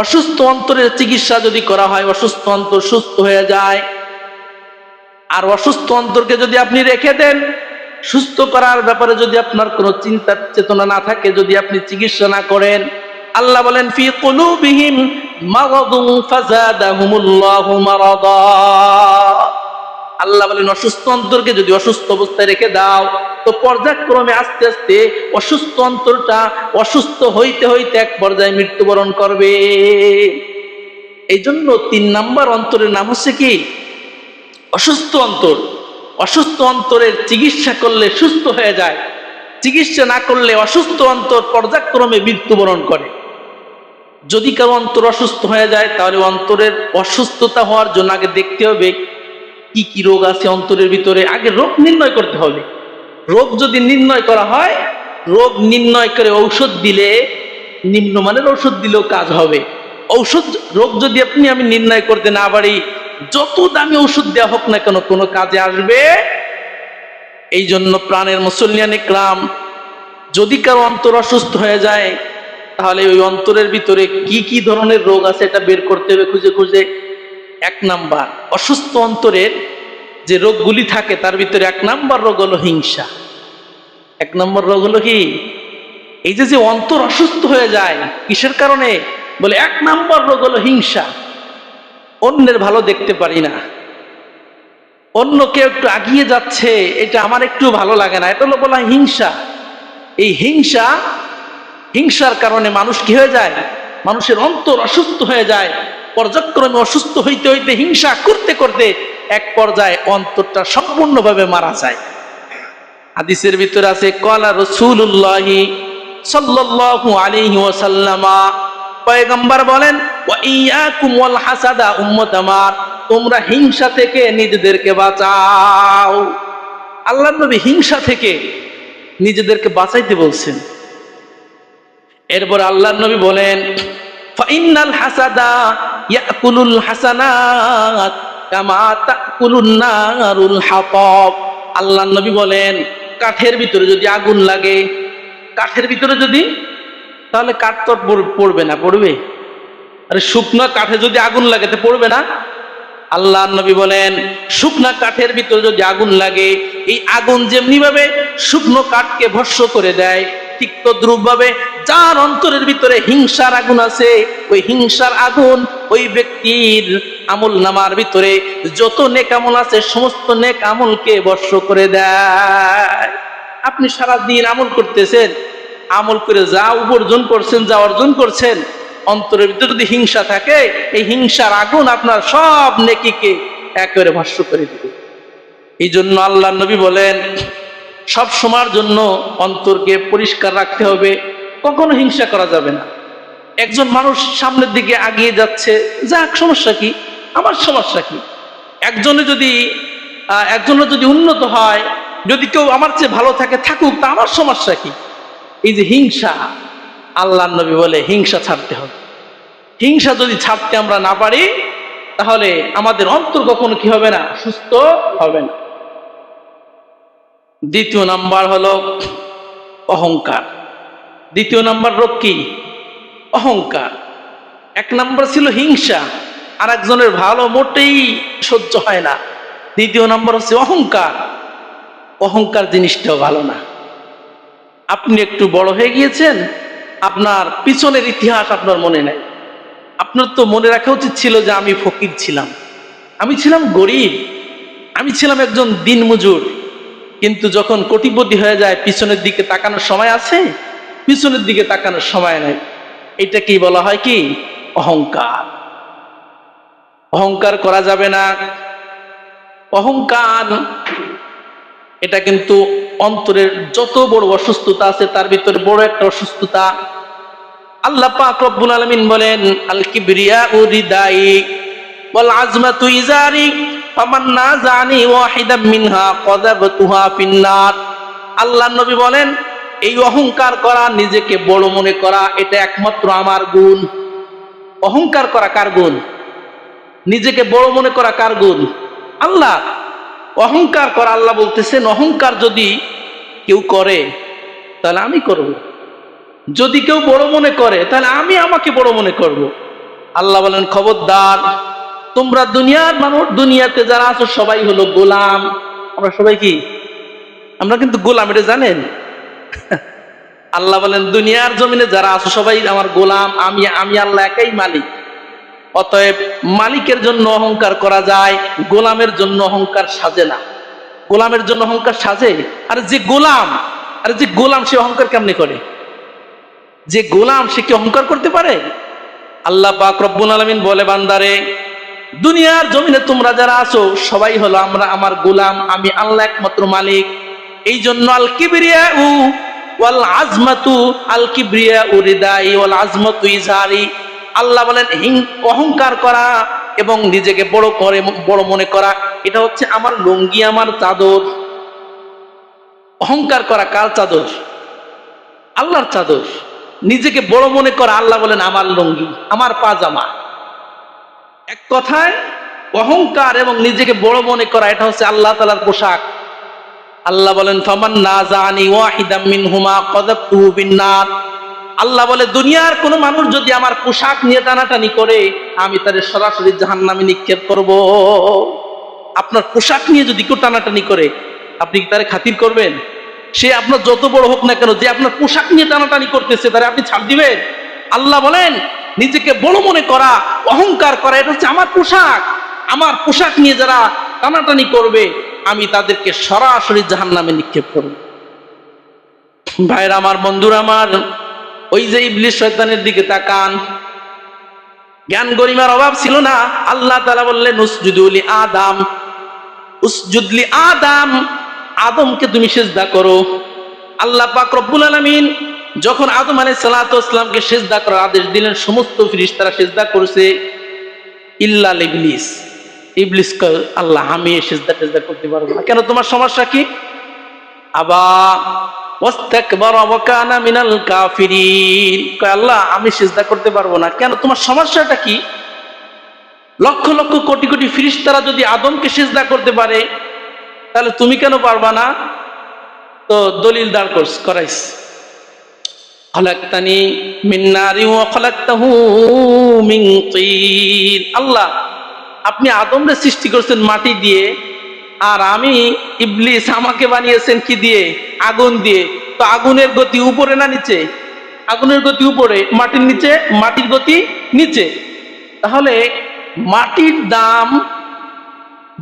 অসুস্থ অন্তরের চিকিৎসা যদি করা হয়, অসুস্থ অন্তর সুস্থ হয়ে যায়। আর অসুস্থ অন্তরকে যদি আপনি রেখে দেন, সুস্থ করার ব্যাপারে যদি আপনার কোনো চিন্তা চেতনা না থাকে, যদি আপনি চিকিৎসা না করেন, আল্লাহ বলেন ফি কুলুবিহিম মারাদুন ফাযাদাহুমুল্লাহু মারাদা। আল্লাহ বলেন অসুস্থ অন্তরকে যদি অসুস্থ অবস্থায় রেখে দাও, তো পর্যায়ক্রমে আস্তে আস্তে অসুস্থ অন্তরটা অসুস্থ হইতে হইতে এক পর্যায়ে মৃত্যুবরণ করবে। এই জন্য 3 নাম্বার অন্তরের নাম হচ্ছে কি? অসুস্থ অন্তর। অসুস্থ অন্তরের চিকিৎসা করলে সুস্থ হয়ে যায়, চিকিৎসা না করলে অসুস্থ অন্তর পর্যায়ক্রমে মৃত্যুবরণ করে। যদি কারো অন্তর অসুস্থ হয়ে যায়, তাহলে অন্তরের অসুস্থতা হওয়ার জন্য আগে দেখতে হবে কি কি রোগ আছে অন্তরের ভিতরে। আগে রোগ নির্ণয় করতে হবে। রোগ যদি নির্ণয় করা হয়, রোগ নির্ণয় করে ঔষধ দিলে, নিম্নমানের ঔষধ দিলেও কাজ হবে। রোগ যদি আমি নির্ণয় করতে না পারি, যত দামি ওষুধ দেওয়া হোক না কেন, কোনো কাজে আসবে? এই জন্য প্রাণের মুসল্লিয়ান ইকরাম, যদি কারো অন্তর অসুস্থ হয়ে যায়, তাহলে ওই অন্তরের ভিতরে কি কি ধরনের রোগ আছে এটা বের করতে হবে খুঁজে খুঁজে। 1 নাম্বার, অসুস্থ অন্তরের যে রোগগুলি থাকে তার ভিতরে 1 নাম্বার রোগ হলো হিংসা। 1 নম্বর রোগ হলো কি? এই যে অন্তর অসুস্থ হয়ে যায় কিসের কারণে? বলে 1 নাম্বার রোগ হলো হিংসা। অন্যের ভালো দেখতে পারি না, অন্য কেউ একটু এগিয়ে যাচ্ছে, এটা আমার একটু ভালো লাগে না, এটা হলো বলা হিংসা। এই হিংসার কারণে মানুষ কি হয়ে যায়? মানুষের অন্তর অসুস্থ হয়ে যায়। পর্যায়ক্রমে অসুস্থ হইতে হইতে, হিংসা করতে করতে এক পর্যায়ে অন্তরটা সম্পূর্ণভাবে মারা যায়। হাদিসের ভিতরে আছে, ক্বালা রাসূলুল্লাহি সাল্লাল্লাহু আলাইহি ওয়াসাল্লাম, পয়গম্বর বলেন, ওয়া ইয়াকুম ওয়াল হাসাদা উম্মত আমার, তোমরা হিংসা থেকে নিজেদেরকে বাঁচাও। আল্লাহর নবী হিংসা থেকে নিজেদেরকে বাঁচাইতে বলছেন। এরপর আল্লাহর নবী বলেন, ফাইন্নাল হাসাদা ইয়াকুলুল হাসানাত কামা তাকুলুন নারুল হাতাব। আল্লাহর নবী বলেন, কাঠের ভিতরে যদি আগুন লাগে, কাঠের ভিতরে যদি, তাহলে কাঠ তো পড়বে না? পড়বে? আরে শুকনো কাঠে যদি আগুন লাগে তো পড়বে না? আল্লাহর নবী বলেন, শুকনো কাঠের ভিতরে যদি আগুন লাগে, এই আগুন যেমনি ভাবে শুকনো কাঠকে ভস্ম করে দেয়, ঠিক তদ্রূপ ভাবে যার অন্তরের ভিতরে হিংসার আগুন আছে, ওই হিংসার আগুন ওই ব্যক্তির আমল নামার ভিতরে যত নেক আমল আছে সমস্ত নেক আমলকে ভস্ম করে দেয়। আপনি সারা দিন আমল করতেছেন, আমল করে যা উপার্জন করছেন, যা অর্জন করছেন, অন্তরের ভিতরে যদি হিংসা থাকে, এই হিংসার আগুন আপনার সব নেকিকে একেবারে ভস্ম করে দিবে। এই জন্য আল্লাহর নবী বলেন, সব সময়ের জন্য অন্তরকে পরিষ্কার রাখতে হবে, কখনো হিংসা করা যাবে না। একজন মানুষ সামনের দিকে এগিয়ে যাচ্ছে, যাক, সমস্যা কি? আমার সমস্যা কি? একজনের যদি উন্নত হয়, যদি কেউ আমার চেয়ে ভালো থাকে, থাকুক, তা আমার সমস্যা কি? এই যে হিংসা, আল্লাহর নবী বলে হিংসা ছাড়তে হবে। হিংসা যদি ছাড়তে আমরা না পারি, তাহলে আমাদের অন্তর কখনো কি হবে না? সুস্থ হবে না। 2 নাম্বার হলো অহংকার। 2 নাম্বার রোগ কি? অহংকার। 1 নাম্বার ছিল হিংসা, আর একজনের ভালো মোটেই সহ্য হয় না। 2 নাম্বার হচ্ছে অহংকার। অহংকার জিনিসটাও ভালো না। আপনি একটু বড় হয়ে গিয়েছেন, আপনার পিছনের ইতিহাস আপনার মনে নাই। আপনার তো মনে রাখা উচিত ছিল যে আমি ফকির ছিলাম, আমি ছিলাম গরিব, আমি ছিলাম একজন দিনমজুর। কিন্তু যখন কোটিপতি হয়ে যায়, পিছনের দিকে তাকানোর সময় আছে? পিছনের দিকে তাকানোর সময় নাই। এটা কি বলা হয়? কি? অহংকার। অহংকার করা যাবে না। অহংকার এটা কিন্তু অন্তরের যত বড় অসুস্থতা আছে তার ভিতরে বড় একটা অসুস্থতা। আল্লাহ পাক রব্বুল আলামিন বলেন, আল কিবরিয়াউ রিদাই ওয়াল আজমাতু ইজারি ফামান নাযানি ওয়াহিদাম মিনহা কাযাবতুহা ফিন্নার। আল্লাহর নবী বলেন, এই অহংকার করা, নিজেকে বড় মনে করা, এটা একমাত্র আমার গুণ। অহংকার করা কার গুণ? নিজেকে বড় মনে করা কার গুণ? আল্লাহ। অহংকার করা, আল্লাহ বলতেছেন, অহংকার যদি কেউ করে তাহলে আমি করব। যদি কেউ বড় মনে করে তাহলে আমি আমাকে বড় মনে করব। আল্লাহ বলেন খবরদার, তোমরা দুনিয়ার মানুষ, দুনিয়াতে যারা আছো সবাই হলো গোলাম। আমরা সবাই কি? আমরা কিন্তু গোলাম, এটা জানেন? আল্লাহ বলেন দুনিয়ার জমিনে যারা আছো সবাই আমার গোলাম, আমি আল্লাহ একাই মালিক। অতএব মালিকের জন্য অহংকার করা যায়, গোলামের জন্য অহংকার সাজে না। গোলামের জন্য অহংকার সাজে? আরে যে গোলাম সে অহংকার কেমনে করে? যে গোলাম সে কি অহংকার করতে পারে? আল্লাহ পাক রব্বুল আলামিন বলে, বান্দারে দুনিয়ার জমিনে তোমরা যারা আছো সবাই হলো আমার গোলাম, আমি আল্লাহ একমাত্র মালিক। এই জন্য আল কিবরিয়াউ ওয়াল আজমাতু, আল কিবরিয়াউ রিদাই ওয়াল আজমাতু ইজারি। আল্লাহ বলেন অহংকার করা এবং নিজেকে বড় মনে করা এটা হচ্ছে আমার লুঙ্গি, আমার চাদর। অহংকার করা কার চাদর? আল্লাহর চাদর। নিজেকে বড় মনে করা, আল্লাহ বলেন আমার লুঙ্গি, আমার পাজামা। এক কথায় অহংকার এবং নিজেকে বড় মনে করা এটা হচ্ছে আল্লাহ তাআলার পোশাক। আল্লাহ বলেন ফামান নাযানি ওয়াহিদাম মিনহুমা কাযাবতুহু বিন্নার। আল্লাহ বলে দুনিয়ার কোন মানুষ যদি আমার পোশাক নিয়ে টানাটানি করে আমি তাদের সরাসরি জাহান্নামে নিক্ষেপ করব। আপনার পোশাক নিয়ে যদি কেউ টানাটানি করে আপনি কি তারে খাতির করবেন? সে আপনার যত বড় হোক না কেন, যে আপনার পোশাক নিয়ে টানাটানি করতেছে তারে আপনি ছাড় দিবেন? আল্লাহ বলেন নিজেকে বড় মনে করা, অহংকার করা এটা হচ্ছে আমার পোশাক। আমার পোশাক নিয়ে যারা টানাটানি করবে আমি তাদেরকে সরাসরি জাহান্নামে নিক্ষেপ করব। ভাইরা আমার, বন্ধুরা আমার, ওই যে ইবলিস শয়তানের দিকে তাকান। জ্ঞান গরিমার অভাব ছিল না। আল্লাহ তাআলা বললেন উসজুদুলি আদম, উসজুদলি আদম, আদমকে তুমি সিজদা করো। আল্লাহ পাক রব্বুল আলামিন যখন আদম আলাইহিস সালাতু ওয়াস সালামকে সিজদা করার আদেশ দিলেন সমস্ত ফেরেশতারা সিজদা করেছে ইল্লা ইবলিস। ইবলিস কয় আল্লাহ আমি এই সিজদা করতে পারবো না। কেন, তোমার সমস্যা কি? আবা ওয়াস্তাকবারা ওয়া কানা মিনাল কাফিরিন। কয় আল্লাহ আমি সিজদা করতে পারবো না। কেন, তোমার সমস্যাটা কি? লক্ষ লক্ষ কোটি কোটি ফেরেশতারা যদি আদমকে সিজদা করতে পারে তাহলে তুমি কেন পারবা না? তো দলিল দাঁড় করাইস, খালাকতানি মিন নারি ওয়া খালাকতাহু মিন তিন। আল্লাহ আপনি আদমরে সৃষ্টি করেছেন মাটি দিয়ে, আর আমি ইবলিস আমাকে বানিয়েছেন কি দিয়ে? আগুন দিয়ে। তো আগুনের গতি উপরে না নিচে? আগুনের গতি উপরে, মাটির নিচে, মাটির গতি নিচে। তাহলে মাটির দাম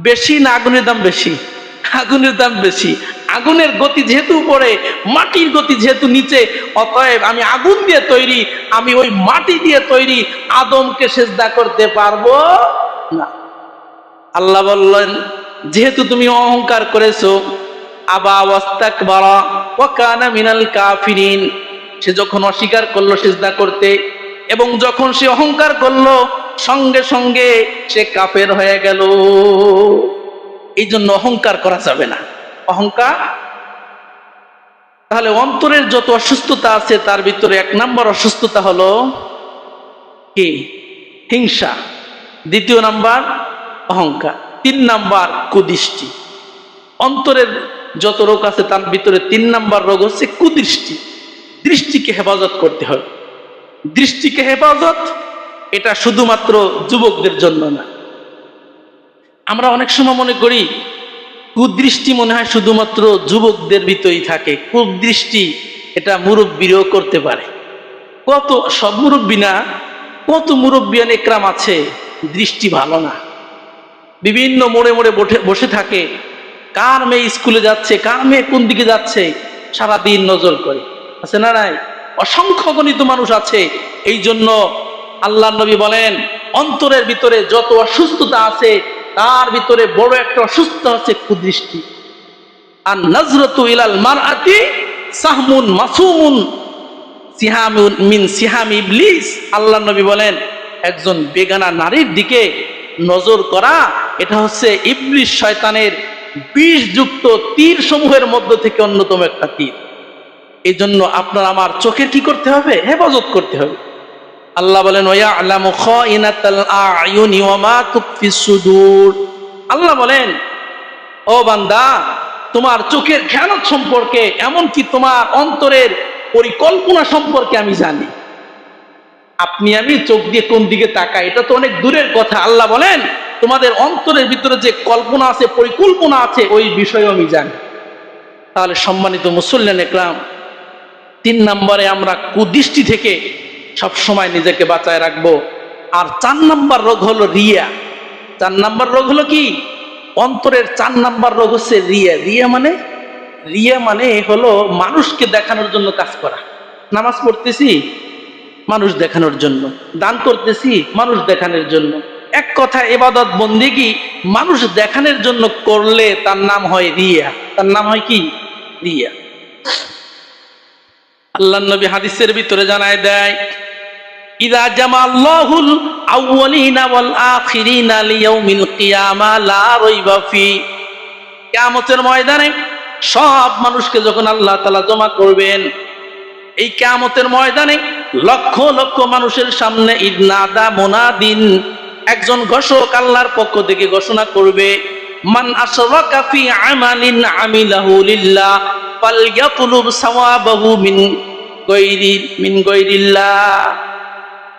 বেশি না আগুনের দাম বেশি? আগুনের দাম বেশি। আগুনের গতি যেহেতু উপরে, মাটির গতি যেহেতু নিচে, অতএব আমি আগুন দিয়ে তৈরি, আমি ওই মাটি দিয়ে তৈরি, আদমকে সিজদা করতে পারবো না। আল্লাহ বললেন যেহেতু তুমি অহংকার করেছো, আবা ওয়াস্তাকবারা ওয়া কানা মিনাল কাফিরিন, সে যখন অস্বীকার করলো সিজদা করতে এবং যখন সে অহংকার করলো সঙ্গে সঙ্গে সে কাফের হয়ে গেল। এই জন্য অহংকার করা যাবে না। অহংকার, তাহলে অন্তরের যত অসুস্থতা আছে তার ভিতরে এক নাম্বার অসুস্থতা হলো কি? হিংসা। দ্বিতীয় নাম্বার অহংকার। 3 নাম্বার কুদৃষ্টি। অন্তরের যত রোগ আছে তার ভিতরে 3 নাম্বার রোগ হচ্ছে কুদৃষ্টি। দৃষ্টিকে হেফাজত করতে হবে। দৃষ্টিকে হেফাজত এটা শুধুমাত্র যুবকদের জন্য না। আমরা অনেক সময় মনে করি কুদৃষ্টি মনে হয় শুধুমাত্র যুবকদের ভিতরেই থাকে। কুদৃষ্টি এটা মুরব্বীরাও করতে পারে। কত সব মুরব্বী না, কত মুরব্বিয়ান একরাম আছে দৃষ্টি ভালো না, বিভিন্ন মোড়ে মোড়ে বসে থাকে। কার মেয়ে স্কুলে যাচ্ছে, কার মেয়ে কোন দিকে যাচ্ছে সারাদিন নজর করে। আছে না নাই? অসংখ্য গণিত মানুষ আছে। এই জন্য আল্লাহ নবী বলেন অন্তরের ভিতরে যত অসুস্থতা আছে তার ভিতরে বড় একটা অসুস্থতা হচ্ছে কুদৃষ্টি। আর নজরতু ইলাল মারআতি সাহমুন মাসুমুন সিহামুন মিন সিহাম ইবলিস। আল্লাহ নবী বলেন একজন বেগানা নারীর দিকে নজর করা এটা হচ্ছে ইবলিস শয়তানের বিষযুক্ত তীর সমূহের মধ্য থেকে অন্যতম একটা তীর। এই জন্য আপনার আমার চোখের কি করতে হবে? হেফাজত করতে হবে। আল্লাহ বলেন ওয়ায়ালামু খাইনাতাল আয়ুনি ওয়া মা তুকফিস সুদূর। আল্লাহ বলেন ও বান্দা তোমার চোখের খেয়ানত সম্পর্কে, এমনকি তোমার অন্তরের পরিকল্পনা সম্পর্কে আমি জানি। আপনি আমি চোখ দিয়ে কোন দিকে তাকাই এটা তো অনেক দূরের কথা। আল্লাহ বলেন তোমাদের অন্তরের ভিতরে যে কল্পনা আছে, পরিকল্পনা আছে, ওই বিষয়ে আমি জানি। তাহলে সম্মানিত মুসল্লিয়ান ইকরাম, 3 নম্বরে আমরা কুদৃষ্টি থেকে সবসময় নিজেকে বাঁচায় রাখবো। আর 4 নম্বর রোগ হলো রিয়া। 4 নম্বর রোগ হলো কি? অন্তরের 4 নম্বর রোগ হচ্ছে রিয়া। রিয়া মানে হলো মানুষকে দেখানোর জন্য কাজ করা। নামাজ পড়তেছি মানুষ দেখানোর জন্য, দান করতেছি মানুষ দেখানোর জন্য। এক কথা ইবাদত বন্দেগী মানুষ দেখানোর জন্য করলে তার নাম হয় রিয়া। তার নাম হয় কি? রিয়া। আল্লাহর নবী হাদিসের ভিতরে জানায় দেয়, ইযা জামাআল্লাহুল আউয়ালিনা ওয়াল আখিরিনা লিয়াউমিল কিয়ামা লা রাইবা ফি। কিয়ামতের ময়দানে সব মানুষকে যখন আল্লাহ তাআলা জমা করবেন, এই কিয়ামতের ময়দানে লক্ষ লক্ষ মানুষের সামনে ইদনাদা মুনাদিন, একজন ঘোষক আল্লাহর পক্ষ থেকে ঘোষণা করবে, মান আশরাকা ফি আমালিন আমিলাহু লিল্লাহ ফালইয়াতলুব সাওয়াবাহু মিন গায়রিল্লাহ।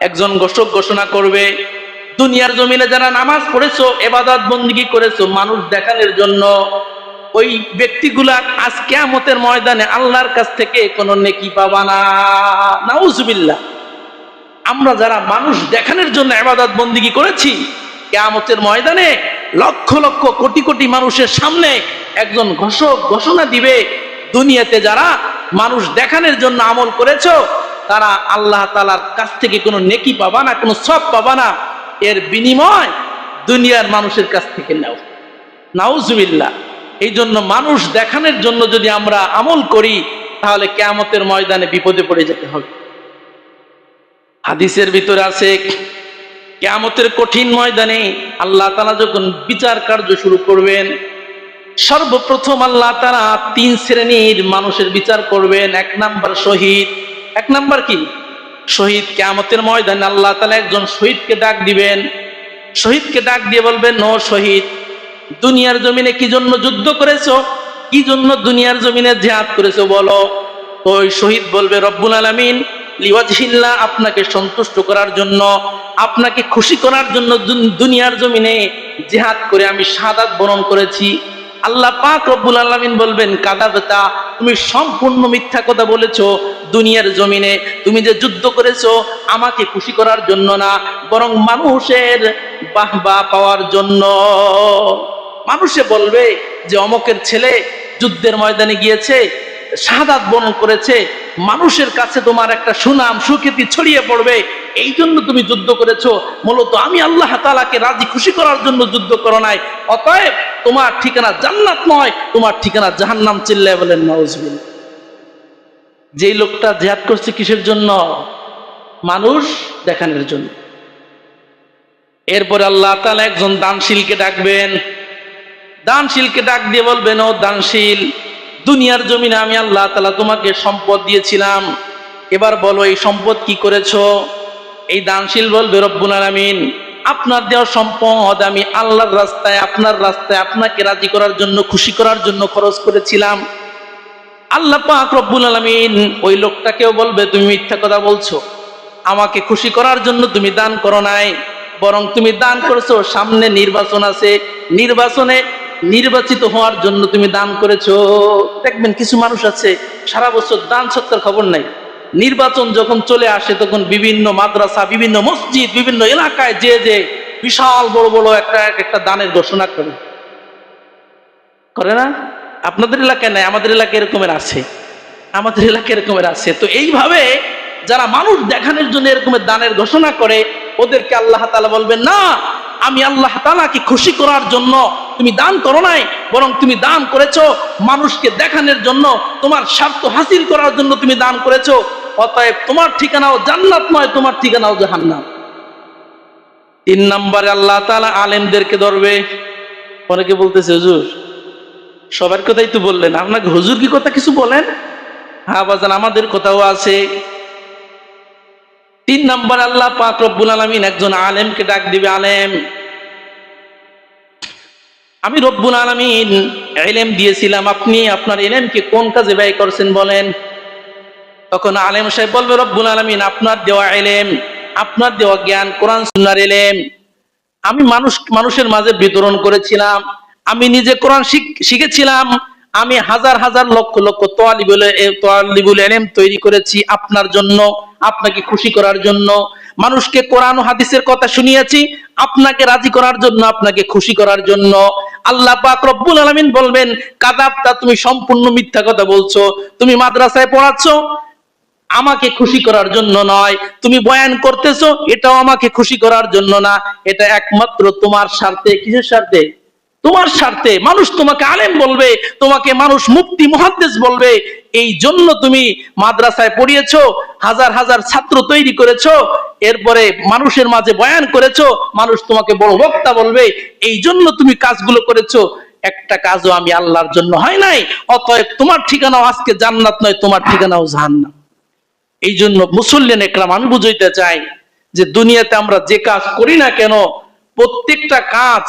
একজন ঘোষক ঘোষণা করবে, দুনিয়ার জমিনে যারা নামাজ পড়েছো, ইবাদত বন্দেগী করেছো মানুষ দেখানোর জন্য, ওই ব্যক্তিগুলা আজ কিয়ামতের ময়দানে আল্লাহর কাছ থেকে কোনো নেকি পাবা না। নাউজুবিল্লাহ। আমরা যারা মানুষ দেখানোর জন্য ইবাদত বন্দেগী করেছি, কিয়ামতের ময়দানে লক্ষ লক্ষ কোটি কোটি মানুষের সামনে একজন ঘোষক ঘোষণা দিবে, দুনিয়াতে যারা মানুষ দেখানোর জন্য আমল করেছো তারা আল্লাহ তাআলার কাছ থেকে কোনো নেকি পাবা না, কোনো সওয়াব পাবা না, এর বিনিময় দুনিয়ার মানুষের কাছ থেকে নাও। নাউজুবিল্লাহ। এই জন্য মানুষ দেখানোর জন্য যদি আমরা আমল করি তাহলে কিয়ামতের ময়দানে বিপদে পড়ে যেতে হবে। হাদিসের ভিতরে আছে, কিয়ামতের কঠিন ময়দানে আল্লাহ তাআলা যখন বিচার কার্য শুরু করবেন, সর্বপ্রথম আল্লাহ তাআলা 3 শ্রেণীর মানুষের বিচার করবেন। 1 নাম্বার শহীদ। 1 নাম্বার কি? শহীদ। কিয়ামতের ময়দানে আল্লাহ তাআলা একজন শহীদকে ডাক দিবেন। শহীদকে ডাক দিয়ে বলবেন, ও শহীদ, দুনিয়ার জমিনে কি জন্য যুদ্ধ করেছো? কি জন্য দুনিয়ার জমিনে জিহাদ করেছো বলো? তো ওই শহীদ বলবে, রব্বুল আলামিন লিওয়াজহিল্লাহ, আপনাকে সন্তুষ্ট করার জন্য, আপনাকে খুশি করার জন্য দুনিয়ার জমিনে জিহাদ করে আমি শাহাদাত বরণ করেছি। আল্লাহ পাক রব্বুল আলামিন বলবেন, কাযাবতা, তুমি সম্পূর্ণ মিথ্যা কথা বলেছো। দুনিয়ার জমিনে তুমি যে যুদ্ধ করেছো আমাকে খুশি করার জন্য না, বরং মানুষের বাহবা পাওয়ার জন্য। মানুষে বলবে যে অমকের ছেলে যুদ্ধের ময়দানে গিয়েছে, শাহাদাত বরণ করেছে, মানুষের কাছে তোমার একটা সুনাম সুখ্যাতি ছড়িয়ে পড়বে, এই জন্য তুমি যুদ্ধ করেছো। মূলত আমি আল্লাহ তাআলাকে রাজি খুশি করার জন্য যুদ্ধ করো নাই। অতএব তোমার ঠিকানা জান্নাত নয়, তোমার ঠিকানা জাহান্নাম। চিল্লায় বলেন নাউজুবিল্লাহ। যেই লোকটা জিহাদ করছে কিসের জন্য? মানুষ দেখানোর জন্য। এরপরে আল্লাহ তাআলা একজন দানশীলকে ডাকবেন। দানশীলকে ডাক দিয়ে বলবেন, ও দানশীল, দুনিয়ার জমিনে আমি আল্লাহ তাআলা তোমাকে সম্পদ দিয়েছিলাম, এবার বলো এই সম্পদ কি করেছো? এই দানশীল বলবে, রব্বুল আলামিন, আপনার দেওয়া সম্পদ আমি আল্লাহর রাস্তায়, আপনার রাস্তায়, আপনাকে রাজি করার জন্য, খুশি করার জন্য খরচ করেছিলাম। আল্লাহ পাক রব্বুল আলামিন ওই লোকটাকেও বলবে, তুমি মিথ্যা কথা বলছো, আমাকে খুশি করার জন্য তুমি দান করো নাই, বরং তুমি দান করেছো সামনে নির্বাচন আছে, নির্বাচনে নির্বাচিত হওয়ার জন্য তুমি দান করেছো। দেখবেন কিছু মানুষ আছে সারা বছর দান সত্তার খবর নাই, নির্বাচন যখন চলে আসে তখন বিভিন্ন মাদ্রাসা, বিভিন্ন মসজিদ, বিভিন্ন এলাকায় যে যে বিশাল বড় বড় একটা দানের ঘোষণা করে না? আপনাদের এলাকায় নাই, আমাদের এলাকায় এরকমের আছে, আমাদের এলাকায় এরকমের আছে। তো এইভাবে যারা মানুষ দেখানোর জন্য এরকমের দানের ঘোষণা করে, ওদেরকে আল্লাহ তাআলা বলবেন, না, আমি আল্লাহ তাআলাকে খুশি করার জন্য তুমি দান করো নাই, বরং তুমি দান করেছো মানুষকে দেখানোর জন্য, তোমার স্বার্থ হাসিল করার জন্য তুমি দান করেছো। অতএব তোমার ঠিকানাও জান্নাত নয়, তোমার ঠিকানাও জাহান্নাম। 3 নম্বরে আল্লাহ তাআলা আলেমদেরকে ধরবে। অনেকে বলতেছে, হুজুর সবার কথাই তো বললেন, আপনাকে হুজুর কি কথা কিছু বলেন? হ্যাঁ বাজান, আমাদের কথাও আছে। 3 নম্বর আল্লাহ পাক রব্বুল আলামিন একজন আলেমকে ডাক দিবে, আলেম, আমি রব্বুল আলামিন ইলম দিয়েছিলাম, আপনি আপনার ইলমকে কোন কাজে ব্যয় করছেন বলেন। তখন আলেম সাহেব বলবে, রব্বুল আলামিন আপনার দেওয়া ইলম আপনার দেওয়া জ্ঞান, কোরআন সুন্নাহর ইলম আমি মানুষের মাঝে বিতরণ করেছিলাম। আমি নিজে কোরআন শিখেছিলাম। আমি হাজার হাজার লক্ষ লক্ষ তালিবুল ইলম তৈরি করেছি আপনার জন্য, আপনাকে খুশি করার জন্য। মানুষকে কোরআন ও হাদিসের কথা শুনিয়েছি আপনাকে রাজি করার জন্য, আপনাকে খুশি করার জন্য। আল্লাহ পাক রব্বুল আলামিন বলবেন, কাযাবতা, তুমি সম্পূর্ণ মিথ্যা কথা বলছো। তুমি মাদ্রাসায় পড়াচ্ছো আমাকে খুশি করার জন্য নয়, তুমি বয়ান করতেছো এটাও আমাকে খুশি করার জন্য না, এটা একমাত্র তোমার স্বার্থে। কিসের স্বার্থে? তোমার স্বার্থে। মানুষ তোমাকে আলেম বলবে, তোমাকে মানুষ মুফতি মুহাদ্দিস বলবে, এই জন্য তুমি মাদ্রাসায় পড়িয়েছো, হাজার হাজার ছাত্র তৈরি করেছো, এরপরে মানুষের মাঝে বয়ান করেছো, মানুষ তোমাকে বড় বক্তা বলবে, এই জন্য তুমি কাজগুলো করেছো। একটা কাজও আমি আল্লাহর জন্য হয় নাই, অতএব তোমার ঠিকানাও আজকে জান্নাত নয়, তোমার ঠিকানাও জাহান্নাম। এই জন্য মুসল্লিন একরাম, আমি বুঝাইতে চাই যে দুনিয়াতে আমরা যে কাজ করি না কেন, প্রত্যেকটা কাজ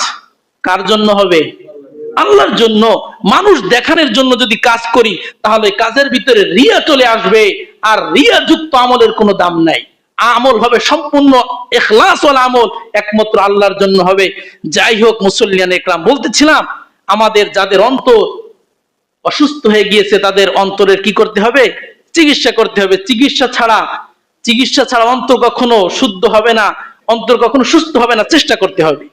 কার জন্য হবে? আল্লাহর জন্য। মানুষ দেখানোর জন্য যদি কাজ করি তাহলে কাজের ভিতরে রিয়া চলে আসবে, আর রিয়া যুক্ত আমলের কোনো দাম নাই। আমল হবে সম্পূর্ণ ইখলাস ওয়ালা আমল, একমাত্র আল্লাহর জন্য হবে। যাই হোক মুসল্লিয়ান একরাম, বলতেছিলাম আমাদের যাদের অন্তর অসুস্থ হয়ে গিয়েছে তাদের অন্তরের কি করতে হবে? চিকিৎসা করতে হবে। চিকিৎসা ছাড়া অন্তর কখনো শুদ্ধ হবে না, অন্তর কখনো সুস্থ হবে না, চেষ্টা করতে হবে।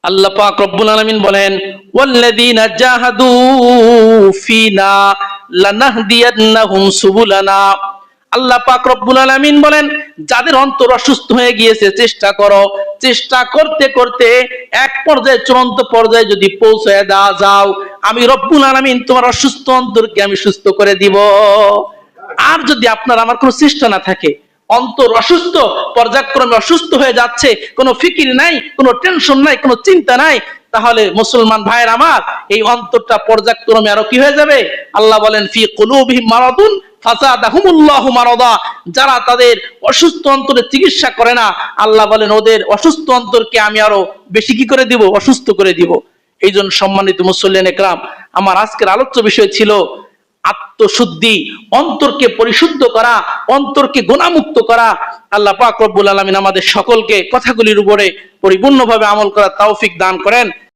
আল্লাহ পাক রব্বুল আলামিন বলেন, ওয়াল্লাযীনা জাহাদু ফিনা লানাহদিয়ান্নাহুম সুবুলানা। আল্লাহ পাক রব্বুল আলামিন বলেন, যাদের অন্তর অসুস্থ হয়ে গিয়েছে চেষ্টা করো। চেষ্টা করতে করতে এক পর্যায়ে, চূড়ান্ত পর্যায়ে যদি পৌঁছে যাও, আমি রব্বুল আলামিন তোমার অসুস্থ অন্তরকে আমি সুস্থ করে দিব। আর যদি আপনার আমার কোনো চেষ্টা না থাকে, অন্তর অসুস্থ, পর্যায়ক্রমে অসুস্থ হয়ে যাচ্ছে, কোনো ফিকির নাই, কোনো টেনশন নাই, কোনো চিন্তা নাই, তাহলে মুসলমান ভাইয়ের আমার, এই অন্তরটা পর্যায়ক্রমে আরো কি হয়ে যাবে? আল্লাহ বলেন, ফি কুলুবিহিম মারাদুন ফাযাদাহুমুল্লাহু মারাদা। যারা তাদের অসুস্থ অন্তরের চিকিৎসা করে না, আল্লাহ বলেন ওদের অসুস্থ অন্তরকে আমি আরো বেশি কি করে দিব? অসুস্থ করে দিব। এই জন্য সম্মানিত মুসল্লিন একরাম, আমার আজকের আলোচ্য বিষয় ছিল আত্মশুদ্ধি, অন্তরকে পরিশুদ্ধ করা, অন্তরকে গুনাহমুক্ত করা। আল্লাহ পাক রব্বুল আলামিন আমাদের সকলকে কথাগুলির উপরে পরিপূর্ণভাবে আমল করার তৌফিক দান করেন।